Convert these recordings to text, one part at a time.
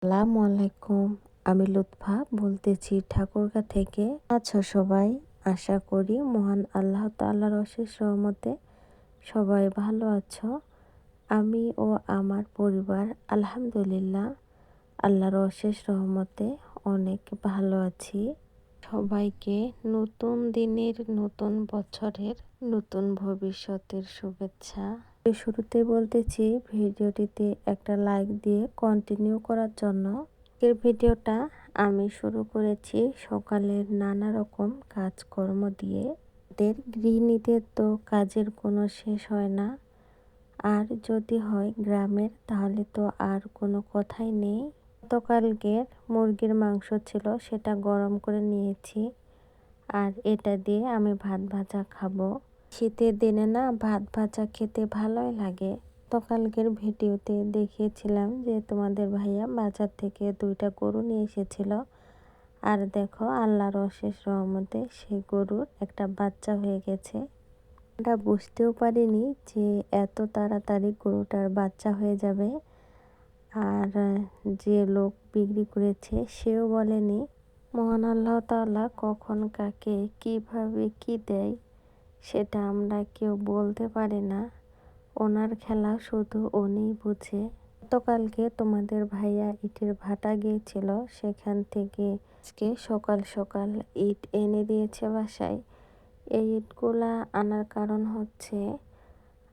আসসালামু আলাইকুম। আমি লুৎফা বলতেছি ঠাকুরগাঁ থেকে। আছো সবাই? আশা করি মহান আল্লাহ তাআলার অশেষ রহমতে সবাই ভালো আছো। আমি ও আমার পরিবার আলহামদুলিল্লাহ আল্লাহর অশেষ রহমতে অনেক ভালো আছি। সবাইকে নতুন দিনের, নতুন বছরের, নতুন ভবিষ্যতের শুভেচ্ছা। শুরুতে বলতেছি ভিডিওটিতে একটা লাইক দিয়ে কন্টিনিউ করার জন্য। এর ভিডিওটা আমি শুরু করেছি সকালের নানা রকম কাজকর্ম দিয়ে। গৃহিণীদের তো কাজের কোনো শেষ হয় না, আর যদি হয় গ্রামের তাহলে তো আর কোনো কথাই নেই। গতকালকের মুরগির মাংস ছিল, সেটা গরম করে নিয়েছি, আর এটা দিয়ে আমি ভাত ভাজা খাবো। শীতের দিনে না ভাত ভাজা খেতে ভালোই লাগে। গতকালকের ভিডিওতে দেখিয়েছিলাম যে তোমাদের ভাইয়া বাজার থেকে 2টা গরু নিয়ে এসেছিল, আর দেখো আল্লাহর অশেষ রহমতে সেই গরুর একটা বাচ্চা হয়ে গেছে। আমরা বুঝতেও পারিনি যে এত তাড়াতাড়ি গরুটার বাচ্চা হয়ে যাবে, আর যে লোক বিক্রি করেছে সেও বলেনি। মহান আল্লাহ তাআলা কখন কাকে কিভাবে কি দেয় সেটা আমরা কেউ বলতে পারি না। ওনার খেলা শুধু উনিই বুঝে। গতকালকে তোমাদের ভাইয়া ইটের ভাটা গিয়েছিল, সেখান থেকে আজকে সকাল সকাল ইট এনে দিয়েছে বাসায়। এই ইটগুলা আনার কারণ হচ্ছে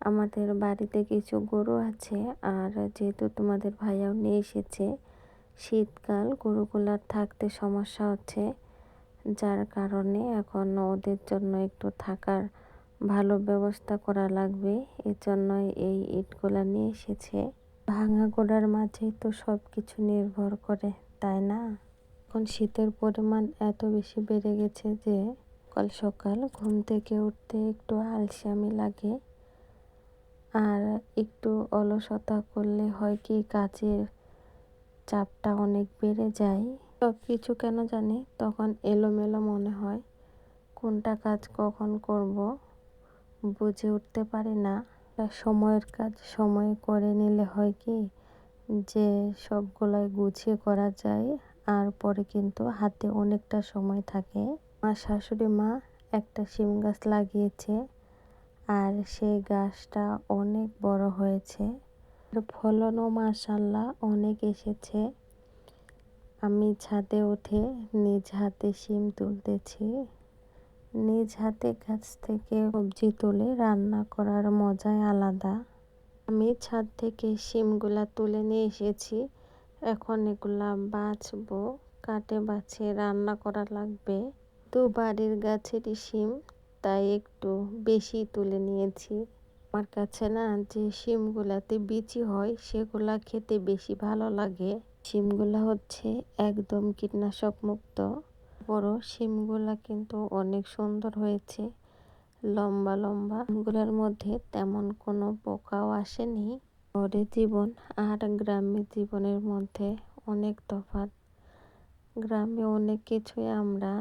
আমাদের বাড়িতে কিছু গরু আছে, আর যেহেতু তোমাদের ভাইয়াও নিয়ে এসেছে, শীতকাল গরুগুলার থাকতে সমস্যা হচ্ছে, যার কারণে এখন ওদের জন্য একটু থাকার ভালো ব্যবস্থা করা লাগবে। এজন্যই এই ইটগুলা নিয়ে এসেছে। ভাঙা গোড়ার মাঝে তো সব কিছু নির্ভর করে, তাই না? এখন শীতের পরিমাণ এত বেশি বেড়ে গেছে যে সকাল সকাল ঘুম থেকে উঠতে একটু আলসেমি লাগে, আর একটু অলসতা করলে হয় কি কাজের চাপটা অনেক বেড়ে যায়। সব কিছু কেন জানি তখন এলোমেলো মনে হয়, কোনটা কাজ কখন করব বুঝে উঠতে পারি না। সময়ের কাজ সময়ে করে নিলে হয় কি যে সবগুলাই গুছিয়ে করা যায়, আর পরে কিন্তু হাতে অনেকটা সময় থাকে। আমার শাশুড়ি মা একটা শিম গাছ লাগিয়েছে, আর সেই গাছটা অনেক বড় হয়েছে, ফলনও মাশাআল্লাহ অনেক এসেছে। আমি ছাদে উঠে নিজ হাতে শিম তুলতেছি। নিজ হাতে গাছ থেকে সবজি তুলে রান্না করার মজাই আলাদা। আমি ছাদ থেকে শিমগুলা তুলে নিয়ে এসেছি, এখন এগুলা বাছবো। কাটে বাছে রান্না করা লাগবে। তো বাড়ির গাছেরই শিম, তাই একটু বেশি তুলে নিয়েছি। আমার কাছে না যে শিমগুলাতে বিচি হয় সেগুলা খেতে বেশি ভালো লাগে। শিমগুলা হচ্ছে একদম কীটনাশক মুক্ত। বড় শিমগুলা কিন্তু অনেক সুন্দর হয়েছে, লম্বা লম্বা। শিমগুলার মধ্যে তেমন কোনো পোকাও আসেনি। শহরের জীবন আর গ্রামের জীবনের মধ্যে অনেক তফাৎ। গ্রামে অনেক কিছুই আমরা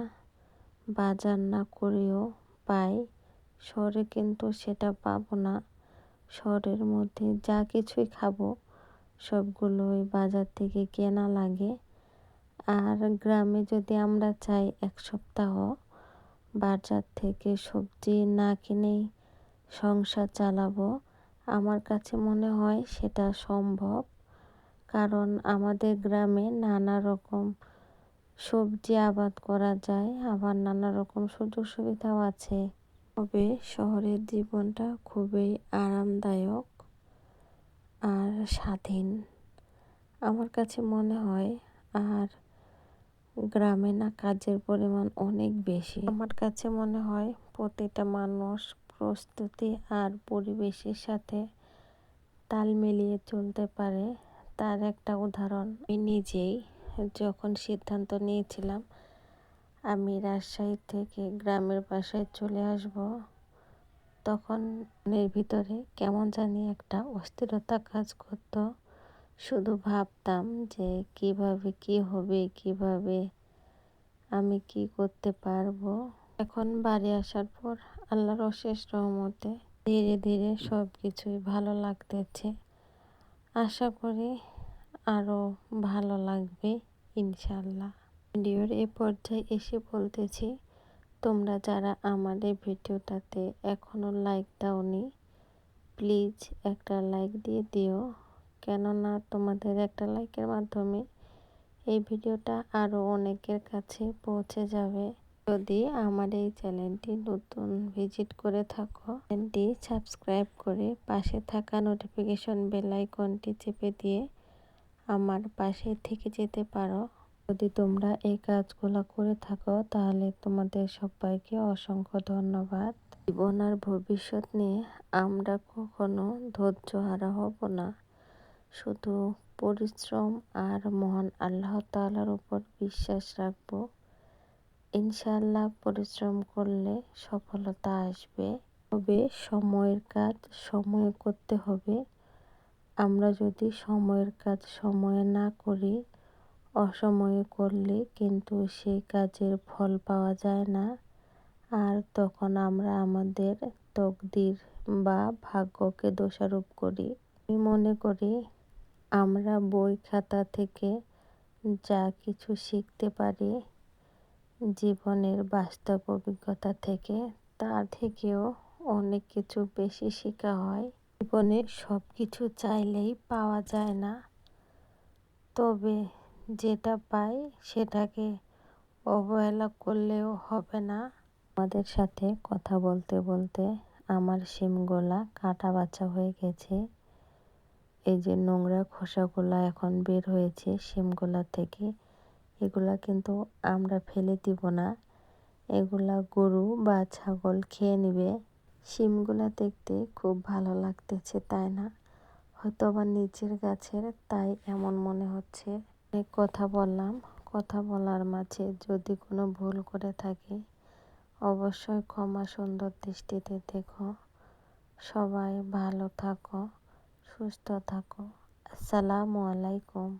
বাজার না করেও পাই, শহরে কিন্তু সেটা পাবো না। শহরের মধ্যে যা কিছুই খাবো সবগুলোই বাজার থেকে কেনা লাগে, আর গ্রামে যদি আমরা চাই 1 সপ্তাহ বাজার থেকে সবজি না কিনেই সংসার চালাবো, আমার কাছে মনে হয় সেটা সম্ভব। কারণ আমাদের গ্রামে নানা রকম সবজি আবাদ করা যায়, আবার নানা রকম সুযোগ সুবিধাও আছে। তবে শহরের জীবনটা খুবই আরামদায়ক আর স্বাধীন আমার কাছে মনে হয়। আর গ্রামে না কাজের পরিমাণ অনেক বেশি। আমার কাছে মনে হয় প্রতিটা মানুষ প্রস্তুতি আর পরিবেশের সাথে তাল মিলিয়ে চলতে পারে। তার একটা উদাহরণ আমি নিজেই যখন সিদ্ধান্ত নিয়েছিলাম আমি রাজশাহী থেকে গ্রামের বাসায় চলে আসব, তখন মনের ভিতরে কেমন জানি একটা অস্থিরতা কাজ করত। শুধু ভাবতাম যে কিভাবে কি হবে, কিভাবে আমি কি করতে পারবো। এখন বাড়ি আসার পর আল্লাহর অশেষ রহমতে ধীরে ধীরে সব কিছুই ভালো লাগতেছে। আশা করি আরও ভালো লাগবে ইনশাল্লাহ। ভিডিওর এ পর্যায়ে এসে বলতেছি, তোমরা যারা আমার এই ভিডিওটাতে এখনও লাইক দাওনি, প্লিজ একটা লাইক দিয়ে দিও। কেননা তোমাদের একটা লাইকের মাধ্যমে এই ভিডিওটা আরও অনেকের কাছে পৌঁছে যাবে। যদি আমার এই চ্যানেলটি নতুন ভিজিট করে থাকো, চ্যানেলটি সাবস্ক্রাইব করে পাশে থাকা নোটিফিকেশন বেল আইকনটি চেপে দিয়ে আমার পাশে থেকে যেতে পারো। যদি তোমরা এই কাজগুলো করে থাকো তাহলে তোমাদের সবাইকে অসংখ্য ধন্যবাদ। জীবন আর ভবিষ্যৎ নিয়ে আমরা কখনো ধৈর্যহারা হব না। শুধু পরিশ্রম আর মহান আল্লাহ তাআলার উপর বিশ্বাস রাখবো। ইনশাআল্লাহ পরিশ্রম করলে সফলতা আসবে। তবে সময়ের কাজ সময়ে করতে হবে। আমরা যদি সময়ের কাজ সময়ে না করি, অসময়ে করলে কিন্তু সেই কাজের ফল পাওয়া যায় না। আর তখন আমরা আমাদের তকদির বা ভাগ্যকে দোষারোপ করি। আমি মনে করি আমরা বই খাতা থেকে যা কিছু শিখতে পারি, জীবনের বাস্তব অভিজ্ঞতা থেকে, তার থেকেও অনেক কিছু বেশি শেখা হয়। জীবনে সব কিছু চাইলেই পাওয়া যায় না, তবে যেটা পাই সেটাকে অবহেলা করলেও হবে না। আমাদের সাথে কথা বলতে বলতে আমার শিমগুলা কাটা বাছা হয়ে গেছে। এই যে নোংরা খোসাগুলা এখন বের হয়েছে শিমগুলা থেকে, এগুলা কিন্তু আমরা ফেলে দিব না, এগুলা গরু বা ছাগল খেয়ে নেবে। শিমগুলা দেখতে খুব ভালো লাগতেছে, তাই না? হয়তো আবার নিচের গাছের, তাই এমন মনে হচ্ছে। অনেক কথা বললাম, কথা বলার মাঝে যদি কোনো ভুল করে থাকি অবশ্যই ক্ষমা সুন্দর দৃষ্টিতে দেখো। সবাই ভালো থাকো, সুস্থ থাকো। আসসালামু আলাইকুম।